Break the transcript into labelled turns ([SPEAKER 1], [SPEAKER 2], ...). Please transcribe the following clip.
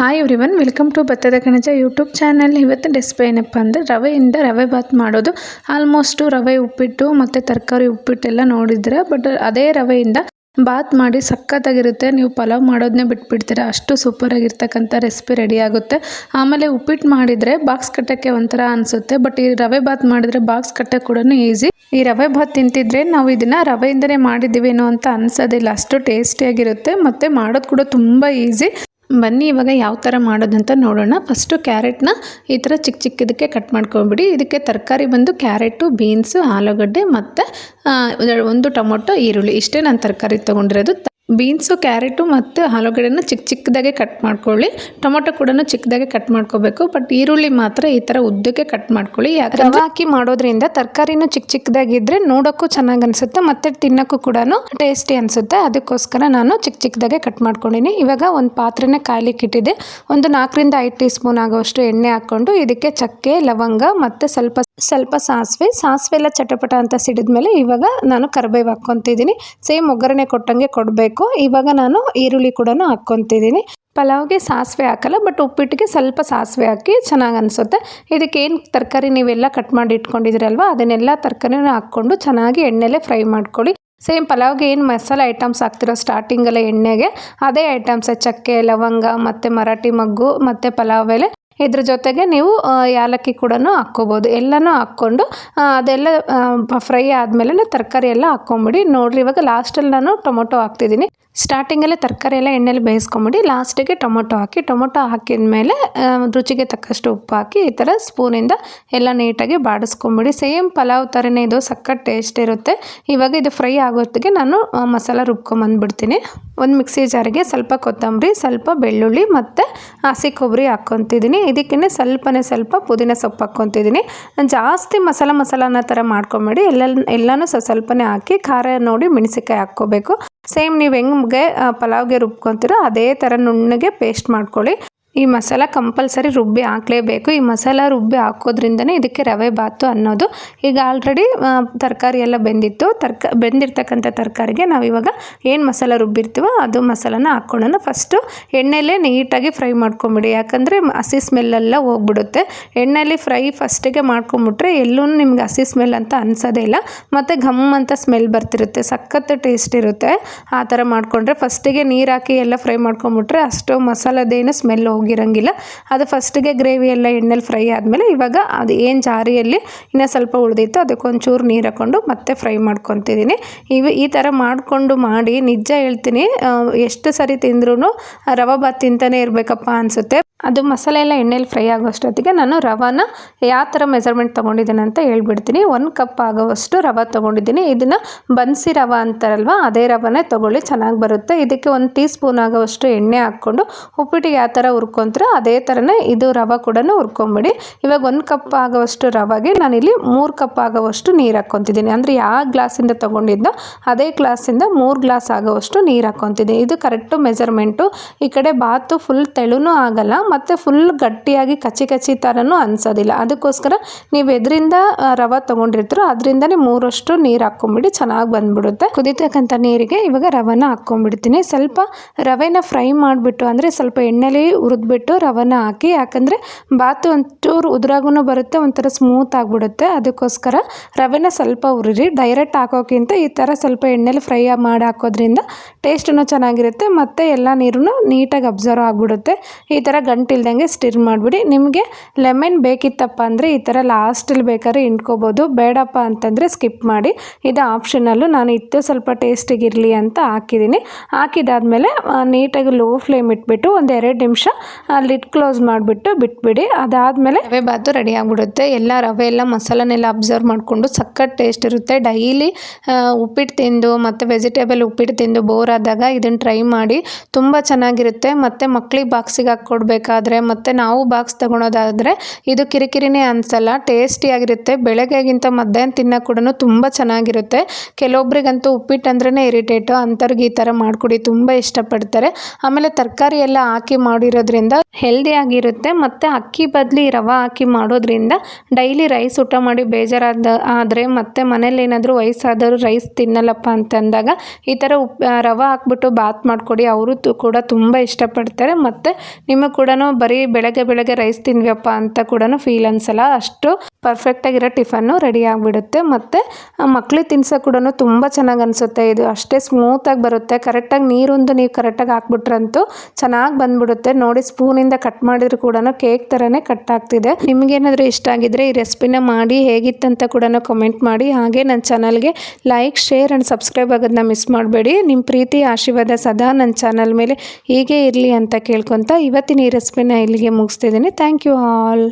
[SPEAKER 1] Hi everyone, welcome to ಭತ್ತದ ಕಣಜ YouTube channel. ಇವತ್ತಿನ ರೆಸಿಪಿ ಏನಪ್ಪ ಅಂದರೆ ರವೆಯಿಂದ ರವೆ ಬಾತ್ ಮಾಡೋದು. ಆಲ್ಮೋಸ್ಟು ರವೆ ಉಪ್ಪಿಟ್ಟು ಮತ್ತು ತರಕಾರಿ ಉಪ್ಪಿಟ್ಟೆಲ್ಲ ನೋಡಿದ್ರೆ, ಬಟ್ ಅದೇ ರವೆಯಿಂದ ಬಾತ್ ಮಾಡಿ ಸಖತ್ತಾಗಿರುತ್ತೆ. ನೀವು ಪಲಾವ್ ಮಾಡೋದನ್ನೇ ಬಿಟ್ಬಿಡ್ತೀರಾ, ಅಷ್ಟು ಸೂಪರಾಗಿರ್ತಕ್ಕಂಥ ರೆಸಿಪಿ ರೆಡಿ ಆಗುತ್ತೆ. ಆಮೇಲೆ ಉಪ್ಪಿಟ್ಟು ಮಾಡಿದರೆ ಬಾಕ್ಸ್ ಕಟ್ಟೋಕ್ಕೆ ಒಂಥರ ಅನಿಸುತ್ತೆ, ಬಟ್ ಈ ರವೆ ಬಾತ್ ಮಾಡಿದರೆ ಬಾಕ್ಸ್ ಕಟ್ಟೋಕ್ಕೆ ಕೂಡ ಈಸಿ. ಈ ರವೆ ಬಾತ್ ತಿಂತಿದ್ರೆ ನಾವು ಇದನ್ನು ರವೆಯಿಂದಲೇ ಮಾಡಿದ್ದೀವೇನೋ ಅಂತ ಅನಿಸೋದಿಲ್ಲ, ಅಷ್ಟು ಟೇಸ್ಟಿಯಾಗಿರುತ್ತೆ ಮತ್ತು ಮಾಡೋದು ಕೂಡ ತುಂಬ ಈಸಿ. ಬನ್ನಿ ಇವಾಗ ಯಾವ ಥರ ಮಾಡೋದಂತ ನೋಡೋಣ. ಫಸ್ಟು ಕ್ಯಾರೆಟ್ನ ಈ ಥರ ಚಿಕ್ಕ ಚಿಕ್ಕದಕ್ಕೆ ಕಟ್ ಮಾಡ್ಕೊಂಬಿಡಿ. ಇದಕ್ಕೆ ತರಕಾರಿ ಬಂದು ಕ್ಯಾರೆಟು, ಬೀನ್ಸು, ಆಲೂಗಡ್ಡೆ ಮತ್ತು ಒಂದು ಟೊಮೊಟೊ, ಈರುಳ್ಳಿ, ಇಷ್ಟೇ ನಾನು ತರಕಾರಿ ತೊಗೊಂಡಿರೋದು. ಬೀನ್ಸು, ಕ್ಯಾರೆಟು ಮತ್ತು ಆಲೂಗಡ್ಡೆನ ಚಿಕ್ಕ ಚಿಕ್ಕದಾಗೆ ಕಟ್ ಮಾಡ್ಕೊಳ್ಳಿ. ಟೊಮೊಟೊ ಕೂಡ ಚಿಕ್ಕದಾಗೆ ಕಟ್ ಮಾಡ್ಕೋಬೇಕು, ಬಟ್ ಈರುಳ್ಳಿ ಮಾತ್ರ ಈ ಥರ ಉದ್ದಕ್ಕೆ ಕಟ್ ಮಾಡ್ಕೊಳ್ಳಿ. ಯಾಕಂದ್ರೆ ರವೆ ಹಾಕಿ ಮಾಡೋದ್ರಿಂದ ತರಕಾರಿನೂ ಚಿಕ್ಕ ಚಿಕ್ಕದಾಗಿದ್ದರೆ ನೋಡೋಕ್ಕೂ ಚೆನ್ನಾಗಿ ಅನಿಸುತ್ತೆ ಮತ್ತು ತಿನ್ನೋಕ್ಕೂ ಕೂಡ ಟೇಸ್ಟಿ ಅನಿಸುತ್ತೆ. ಅದಕ್ಕೋಸ್ಕರ ನಾನು ಚಿಕ್ಕ ಚಿಕ್ಕದಾಗೆ ಕಟ್ ಮಾಡ್ಕೊಂಡಿನಿ. ಇವಾಗ ಒಂದು ಪಾತ್ರೆನ ಕಾಯ್ಲಿಕ್ಕೆ ಇಟ್ಟಿದ್ದೆ. ಒಂದು 4ರಿಂದ 5 ಟೀ ಸ್ಪೂನ್ ಆಗೋಷ್ಟು ಎಣ್ಣೆ ಹಾಕ್ಕೊಂಡು ಇದಕ್ಕೆ ಚಕ್ಕೆ, ಲವಂಗ ಮತ್ತು ಸ್ವಲ್ಪ ಸಾಸಿವೆ ಎಲ್ಲ ಚಟಪಟ ಅಂತ ಸಿಡಿದ್ಮೇಲೆ ಇವಾಗ ನಾನು ಕರಿಬೇವು ಹಾಕ್ಕೊತಿದ್ದೀನಿ. ಸೇಮ್ ಒಗ್ಗರಣೆ ಕೊಟ್ಟಂಗೆ ಕೊಡಬೇಕು. ಇವಾಗ ನಾನು ಈರುಳ್ಳಿ ಕೂಡ ಹಾಕ್ಕೊತಿದ್ದೀನಿ. ಪಲಾವ್ಗೆ ಸಾಸಿವೆ ಹಾಕಲ್ಲ, ಬಟ್ ಉಪ್ಪಿಟ್ಟಿಗೆ ಸ್ವಲ್ಪ ಸಾಸಿವೆ ಹಾಕಿ ಚೆನ್ನಾಗಿ ಅನಿಸುತ್ತೆ. ಇದಕ್ಕೆ ಏನು ತರಕಾರಿ ನೀವೆಲ್ಲ ಕಟ್ ಮಾಡಿ ಇಟ್ಕೊಂಡಿದ್ದೀರಲ್ವ, ಅದನ್ನೆಲ್ಲ ತರಕಾರಿನ ಹಾಕ್ಕೊಂಡು ಚೆನ್ನಾಗಿ ಎಣ್ಣೆಲೆ ಫ್ರೈ ಮಾಡ್ಕೊಳ್ಳಿ. ಸೇಮ್ ಪಲಾವ್ಗೆ ಏನು ಮಸಾಲೆ ಐಟಮ್ಸ್ ಹಾಕ್ತಿರೋ ಸ್ಟಾರ್ಟಿಂಗಲ್ಲ ಎಣ್ಣೆಗೆ, ಅದೇ ಐಟಮ್ಸ್ ಚಕ್ಕೆ, ಲವಂಗ ಮತ್ತು ಮರಾಠಿ ಮಗ್ಗು ಮತ್ತು ಪಲಾವ್ ಎಲೆ, ಇದ್ರ ಜೊತೆಗೆ ನೀವು ಯಾಲಕ್ಕಿ ಕೂಡ ಹಾಕ್ಕೋಬೋದು. ಎಲ್ಲನೂ ಹಾಕ್ಕೊಂಡು ಅದೆಲ್ಲ ಫ್ರೈ ಆದಮೇಲೆ ತರಕಾರಿ ಎಲ್ಲ ಹಾಕ್ಕೊಂಬಿಡಿ. ನೋಡಿರಿ, ಇವಾಗ ಲಾಸ್ಟಲ್ಲಿ ನಾನು ಟೊಮೊಟೊ ಹಾಕ್ತಿದ್ದೀನಿ. ಸ್ಟಾರ್ಟಿಂಗಲ್ಲೇ ತರಕಾರಿ ಎಲ್ಲ ಎಣ್ಣೆಲಿ ಬೇಯಿಸ್ಕೊಂಬಿಡಿ. ಲಾಸ್ಟಿಗೆ ಟೊಮೊಟೊ ಹಾಕಿದ ಮೇಲೆ ರುಚಿಗೆ ತಕ್ಕಷ್ಟು ಉಪ್ಪು ಹಾಕಿ ಈ ಥರ ಸ್ಪೂನಿಂದ ಎಲ್ಲ ನೀಟಾಗಿ ಬಾಡಿಸ್ಕೊಂಬಿಡಿ. ಸೇಮ್ ಪಲಾವ್ ಥರನೇ ಇದು, ಸಖತ್ ಟೇಸ್ಟ್ ಇರುತ್ತೆ. ಇವಾಗ ಇದು ಫ್ರೈ ಆಗೋತ್ತಿಗೆ ನಾನು ಮಸಾಲ ರುಬ್ಕೊಂಬಂದ್ಬಿಡ್ತೀನಿ. ಒಂದು ಮಿಕ್ಸಿ ಜಾರಿಗೆ ಸ್ವಲ್ಪ ಕೊತ್ತಂಬರಿ, ಸ್ವಲ್ಪ ಬೆಳ್ಳುಳ್ಳಿ ಮತ್ತು ಹಸಿ ಕೊಬ್ಬರಿ ಹಾಕ್ಕೊತಿದ್ದೀನಿ. ಇದಕ್ಕೇ ಸ್ವಲ್ಪ ಪುದೀನ ಸೊಪ್ಪು ಹಾಕ್ಕೊತಿದ್ದೀನಿ. ಜಾಸ್ತಿ ಮಸಾಲ ಥರ ಮಾಡ್ಕೊಂಬೇಡಿ. ಎಲ್ಲನೂ ಸ್ವಲ್ಪನೇ ಹಾಕಿ ಖಾರ ನೋಡಿ ಮೆಣಸಿನ್ಕಾಯಿ ಹಾಕ್ಕೋಬೇಕು. ಸೇಮ್ ನೀವು ಹೆಂಗೆ ಪಲಾವ್ಗೆ ರುಬ್ಕೊತೀರೋ ಅದೇ ಥರ ನುಣ್ಣಗೆ ಪೇಸ್ಟ್ ಮಾಡ್ಕೊಳ್ಳಿ. ಈ ಮಸಾಲ ಕಂಪಲ್ಸರಿ ರುಬ್ಬಿ ಹಾಕಲೇಬೇಕು. ಈ ಮಸಾಲ ರುಬ್ಬಿ ಹಾಕೋದ್ರಿಂದನೇ ಇದಕ್ಕೆ ರವೆ ಬಾತು ಅನ್ನೋದು. ಈಗ ಆಲ್ರೆಡಿ ತರಕಾರಿ ಎಲ್ಲ ಬೆಂದಿತ್ತು. ಬೆಂದಿರ್ತಕ್ಕಂಥ ತರಕಾರಿಗೆ ನಾವು ಇವಾಗ ಏನು ಮಸಾಲ ರುಬ್ಬಿರ್ತೀವೋ ಅದು ಮಸಾಲಾನ ಹಾಕ್ಕೊಳ್ಳೋಣ. ಫಸ್ಟು ಎಣ್ಣೆಲೇ ನೀಟಾಗಿ ಫ್ರೈ ಮಾಡ್ಕೊಂಬಿಡಿ, ಯಾಕಂದರೆ ಹಸಿ ಸ್ಮೆಲ್ಲೆಲ್ಲ ಹೋಗ್ಬಿಡುತ್ತೆ. ಎಣ್ಣೆಲಿ ಫ್ರೈ ಫಸ್ಟಿಗೆ ಮಾಡ್ಕೊಂಬಿಟ್ರೆ ಎಲ್ಲೂ ನಿಮ್ಗೆ ಹಸಿ ಸ್ಮೆಲ್ ಅಂತ ಅನಿಸೋದೇ ಇಲ್ಲ, ಮತ್ತು ಘಮ್ ಅಂತ ಸ್ಮೆಲ್ ಬರ್ತಿರುತ್ತೆ, ಸಖತ್ ಟೇಸ್ಟ್ ಇರುತ್ತೆ. ಆ ಥರ ಮಾಡಿಕೊಂಡ್ರೆ ಫಸ್ಟಿಗೆ ನೀರು ಹಾಕಿ ಎಲ್ಲ ಫ್ರೈ ಮಾಡ್ಕೊಂಬಿಟ್ರೆ ಅಷ್ಟು ಮಸಾಲದೇನು ಸ್ಮೆಲ್ ಹೋಗಿರಂಗಿಲ್ಲ. ಅದು ಫಸ್ಟಿಗೆ ಗ್ರೇವಿ ಎಲ್ಲ ಎಣ್ಣೆಲಿ ಫ್ರೈ ಆದಮೇಲೆ ಇವಾಗ ಅದು ಏನು ಜಾರಿಯಲ್ಲಿ ಇನ್ನೂ ಸ್ವಲ್ಪ ಉಳಿದಿತ್ತು ಅದಕ್ಕೊಂಚೂರು ನೀರು ಹಾಕ್ಕೊಂಡು ಮತ್ತೆ ಫ್ರೈ ಮಾಡ್ಕೊತಿದ್ದೀನಿ. ಈ ಥರ ಮಾಡಿ ನಿಜ ಹೇಳ್ತೀನಿ, ಎಷ್ಟು ಸರಿ ತಿಂದ್ರೂ ರವೆ ಬಾತ್ ತಿಂತಾನೆ ಇರಬೇಕಪ್ಪ ಅನಿಸುತ್ತೆ. ಅದು ಮಸಾಲೆ ಎಲ್ಲ ಎಣ್ಣೆಲಿ ಫ್ರೈ ಆಗೋಷ್ಟೊತ್ತಿಗೆ ನಾನು ರವಾನ ಯಾವ ಥರ ಮೆಜರ್ಮೆಂಟ್ ತೊಗೊಂಡಿದ್ದೀನಿ ಅಂತ ಹೇಳ್ಬಿಡ್ತೀನಿ. 1 ಕಪ್ ಆಗೋವಷ್ಟು ರವೆ ತೊಗೊಂಡಿದ್ದೀನಿ. ಇದನ್ನು ಬನ್ಸಿ ರವೆ ಅಂತಾರಲ್ವ, ಅದೇ ರವೆನೇ ತೊಗೊಳ್ಳಿ, ಚೆನ್ನಾಗಿ ಬರುತ್ತೆ. ಇದಕ್ಕೆ 1 ಟೀ ಸ್ಪೂನ್ ಆಗೋವಷ್ಟು ಎಣ್ಣೆ ಹಾಕ್ಕೊಂಡು ಉಪ್ಪಿಟ್ಟಿಗೆ ಯಾವ ಥರ ಹುರ್ಕೊಂತೀರೋ ಅದೇ ಥರನೇ ಇದು ರವೆ ಕೂಡ ಹುರ್ಕೊಂಬಿಡಿ. ಇವಾಗ 1 ಕಪ್ ಆಗೋವಷ್ಟು ರವೆಗೆ ನಾನಿಲ್ಲಿ 3 ಕಪ್ ಆಗೋವಷ್ಟು ನೀರು ಹಾಕ್ಕೊತಿದ್ದೀನಿ. ಅಂದರೆ ಯಾವ ಗ್ಲಾಸಿಂದ ತೊಗೊಂಡಿದ್ದೋ ಅದೇ ಗ್ಲಾಸಿಂದ 3 ಗ್ಲಾಸ್ ಆಗೋವಷ್ಟು ನೀರು ಹಾಕ್ಕೊತಿದ್ದೀನಿ. ಇದು ಕರೆಕ್ಟು ಮೆಜರ್ಮೆಂಟು. ಈ ಕಡೆ ಬಾತು ಫುಲ್ ತೆಳುನೂ ಆಗಲ್ಲ ಮತ್ತು ಫುಲ್ ಗಟ್ಟಿಯಾಗಿ ಕಚ್ಚಿ ಥರನೂ ಅನಿಸೋದಿಲ್ಲ. ಅದಕ್ಕೋಸ್ಕರ ನೀವು ಎದರಿಂದ ರವೆ ತೊಗೊಂಡಿರ್ತೀರೋ ಅದರಿಂದನೇ 3 ನೀರು ಹಾಕ್ಕೊಂಬಿಡಿ, ಚೆನ್ನಾಗಿ ಬಂದ್ಬಿಡುತ್ತೆ. ಕುದಿತಕ್ಕಂಥ ನೀರಿಗೆ ಇವಾಗ ರವೆನ ಹಾಕ್ಕೊಂಬಿಡ್ತೀನಿ. ಸ್ವಲ್ಪ ರವೆನ ಫ್ರೈ ಮಾಡಿಬಿಟ್ಟು, ಅಂದರೆ ಸ್ವಲ್ಪ ಎಣ್ಣೆಲಿ ಹುರಿದ್ಬಿಟ್ಟು ರವೆನ ಹಾಕಿ, ಯಾಕಂದರೆ ಬಾತು ಒಂಚೂರು ಉದುರಾಗೂ ಬರುತ್ತೆ, ಒಂಥರ ಸ್ಮೂತ್ ಆಗಿಬಿಡುತ್ತೆ. ಅದಕ್ಕೋಸ್ಕರ ರವೆನ ಸ್ವಲ್ಪ ಹುರಿರಿ. ಡೈರೆಕ್ಟ್ ಹಾಕೋಕ್ಕಿಂತ ಈ ಥರ ಸ್ವಲ್ಪ ಎಣ್ಣೆಲಿ ಫ್ರೈ ಮಾಡಿ ಹಾಕೋದ್ರಿಂದ ಟೇಸ್ಟೂ ಚೆನ್ನಾಗಿರುತ್ತೆ ಮತ್ತು ಎಲ್ಲ ನೀರು ನೀಟಾಗಿ ಅಬ್ಸರ್ವ್ ಆಗಿಬಿಡುತ್ತೆ. ಈ ಥರ ಗಂಟಿಲ್ದಂಗೆ ಸ್ಟಿರ್ ಮಾಡಿಬಿಡಿ. ನಿಮಗೆ ಲೆಮನ್ ಬೇಕಿತ್ತಪ್ಪ ಅಂದರೆ ಈ ಥರ ಲಾಸ್ಟಲ್ಲಿ ಬೇಕಾದ್ರೆ ಹಿಂಡ್ಕೋಬೋದು, ಬೇಡಪ್ಪ ಅಂತಂದರೆ ಸ್ಕಿಪ್ ಮಾಡಿ. ಇದು ಆಪ್ಷನಲ್ಲು. ನಾನು ಇತ್ತು ಸ್ವಲ್ಪ ಟೇಸ್ಟಿಗಿರಲಿ ಅಂತ ಹಾಕಿದ್ದೀನಿ. ಹಾಕಿದಾದ್ಮೇಲೆ ನೀಟಾಗಿ ಲೋ ಫ್ಲೇಮ್ ಇಟ್ಬಿಟ್ಟು ಒಂದು 2 ನಿಮಿಷ ಲಿಡ್ ಕ್ಲೋಸ್ ಮಾಡಿಬಿಟ್ಟು ಬಿಟ್ಬಿಡಿ. ಅದಾದಮೇಲೆ ರವೆ ಬಾತು ರೆಡಿ ಆಗಿಬಿಡುತ್ತೆ. ಎಲ್ಲ ರವೆ ಎಲ್ಲ ಮಸಾಲನೆಲ್ಲ ಅಬ್ಸರ್ವ್ ಮಾಡಿಕೊಂಡು ಸಖತ್ ಟೇಸ್ಟ್ ಇರುತ್ತೆ. ಡೈಲಿ ಉಪ್ಪಿಟ್ಟು ತಿಂದು ಮತ್ತು ವೆಜಿಟೇಬಲ್ ಉಪ್ಪಿಟ್ಟು ತಿಂದು ಬೋರ್ ಆದಾಗ ಇದನ್ನು ಟ್ರೈ ಮಾಡಿ, ತುಂಬ ಚೆನ್ನಾಗಿರುತ್ತೆ. ಮತ್ತು ಮಕ್ಳಿಗೆ ಬಾಕ್ಸಿಗೆ ಹಾಕ್ಕೊಡ್ಬೇಕಾದ್ರೆ ಮತ್ತು ನಾವು ಬಾಕ್ಸ್ ತೊಗೊಳೋದಾದರೆ ಇದು ಕಿರಿಕಿರಿನೇ ಅನಿಸಲ್ಲ, ಟೇಸ್ಟಿಯಾಗಿರುತ್ತೆ. ಬೆಳಗ್ಗೆಗಿಂತ ಮಧ್ಯಾಹ್ನ ತಿನ್ನೋಕೆ ಕೂಡ ತುಂಬ ಚೆನ್ನಾಗಿರುತ್ತೆ. ಕೆಲವೊಬ್ರಿಗಂತೂ ಉಪ್ಪಿಟ್ಟು ಅಂದ್ರೇ ಇರಿಟೇಟು, ಅಂಥವ್ರಿಗೆ ಈ ಥರ ಮಾಡಿಕೊಡಿ, ತುಂಬ ಇಷ್ಟಪಡ್ತಾರೆ. ಆಮೇಲೆ ತರಕಾರಿ ಎಲ್ಲ ಹಾಕಿ ಮಾಡಿರೋದ್ರಿಂದ ಮಾಡೋದ್ರಿಂದ ಹೆಲ್ದಿ ಆಗಿರುತ್ತೆ. ಮತ್ತು ಅಕ್ಕಿ ಬದಲಿ ರವೆ ಹಾಕಿ ಮಾಡೋದ್ರಿಂದ ಡೈಲಿ ರೈಸ್ ಊಟ ಮಾಡಿ ಆದರೆ ಮತ್ತು ಮನೇಲಿ ಏನಾದರೂ ವಯಸ್ಸಾದವರು ರೈಸ್ ತಿನ್ನಲ್ಲಪ್ಪ ಅಂತಂದಾಗ ಈ ಥರ ರವೆ ಹಾಕ್ಬಿಟ್ಟು ಬಾತ್ ಮಾಡಿಕೊಡಿ. ಅವರು ಕೂಡ ತುಂಬ ಇಷ್ಟಪಡ್ತಾರೆ. ಮತ್ತು ನಿಮಗೆ ಕೂಡ ಬರೀ ಬೆಳಗ್ಗೆ ರೈಸ್ ತಿಂದ್ವಿಯಪ್ಪ ಅಂತ ಕೂಡ ಫೀಲ್ ಅನ್ಸಲ್ಲ. ಅಷ್ಟು ಪರ್ಫೆಕ್ಟಾಗಿರೋ ಟಿಫನ್ನು ರೆಡಿ ಆಗಿಬಿಡುತ್ತೆ. ಮತ್ತು ಮಕ್ಳಿಗೆ ತಿನ್ಸೋಕೆ ಕೂಡ ತುಂಬ ಚೆನ್ನಾಗಿ ಅನಿಸುತ್ತೆ. ಇದು ಅಷ್ಟೇ ಸ್ಮೂತಾಗಿ ಬರುತ್ತೆ. ಕರೆಕ್ಟಾಗಿ ನೀರೊಂದು ನೀವು ಕರೆಕ್ಟಾಗಿ ಹಾಕ್ಬಿಟ್ರಂತೂ ಚೆನ್ನಾಗಿ ಬಂದ್ಬಿಡುತ್ತೆ. ನೋಡಿ, ಸ್ಪೂನಿಂದ ಕಟ್ ಮಾಡಿದ್ರು ಕೂಡ ಕೇಕ್ ಥರನೇ ಕಟ್ ಆಗ್ತಿದೆ. ನಿಮಗೇನಾದರೂ ಇಷ್ಟ ಆಗಿದ್ರೆ ಈ ರೆಸಿಪಿನ ಮಾಡಿ ಹೇಗಿತ್ತಂತ ಕೂಡ ಕಮೆಂಟ್ ಮಾಡಿ. ಹಾಗೆ ನನ್ನ ಚಾನಲ್ಗೆ ಲೈಕ್, ಶೇರ್ ಆ್ಯಂಡ್ ಸಬ್ಸ್ಕ್ರೈಬ್ ಆಗೋದನ್ನ ಮಿಸ್ ಮಾಡಬೇಡಿ. ನಿಮ್ಮ ಪ್ರೀತಿ ಆಶೀರ್ವಾದ ಸದಾ ನನ್ನ ಚಾನಲ್ ಮೇಲೆ ಹೀಗೆ ಇರಲಿ ಅಂತ ಕೇಳ್ಕೊತ ಇವತ್ತಿನ ಈ ರೆಸಿಪಿನ ಇಲ್ಲಿಗೆ ಮುಗಿಸ್ತಿದ್ದೀನಿ. Thank you all.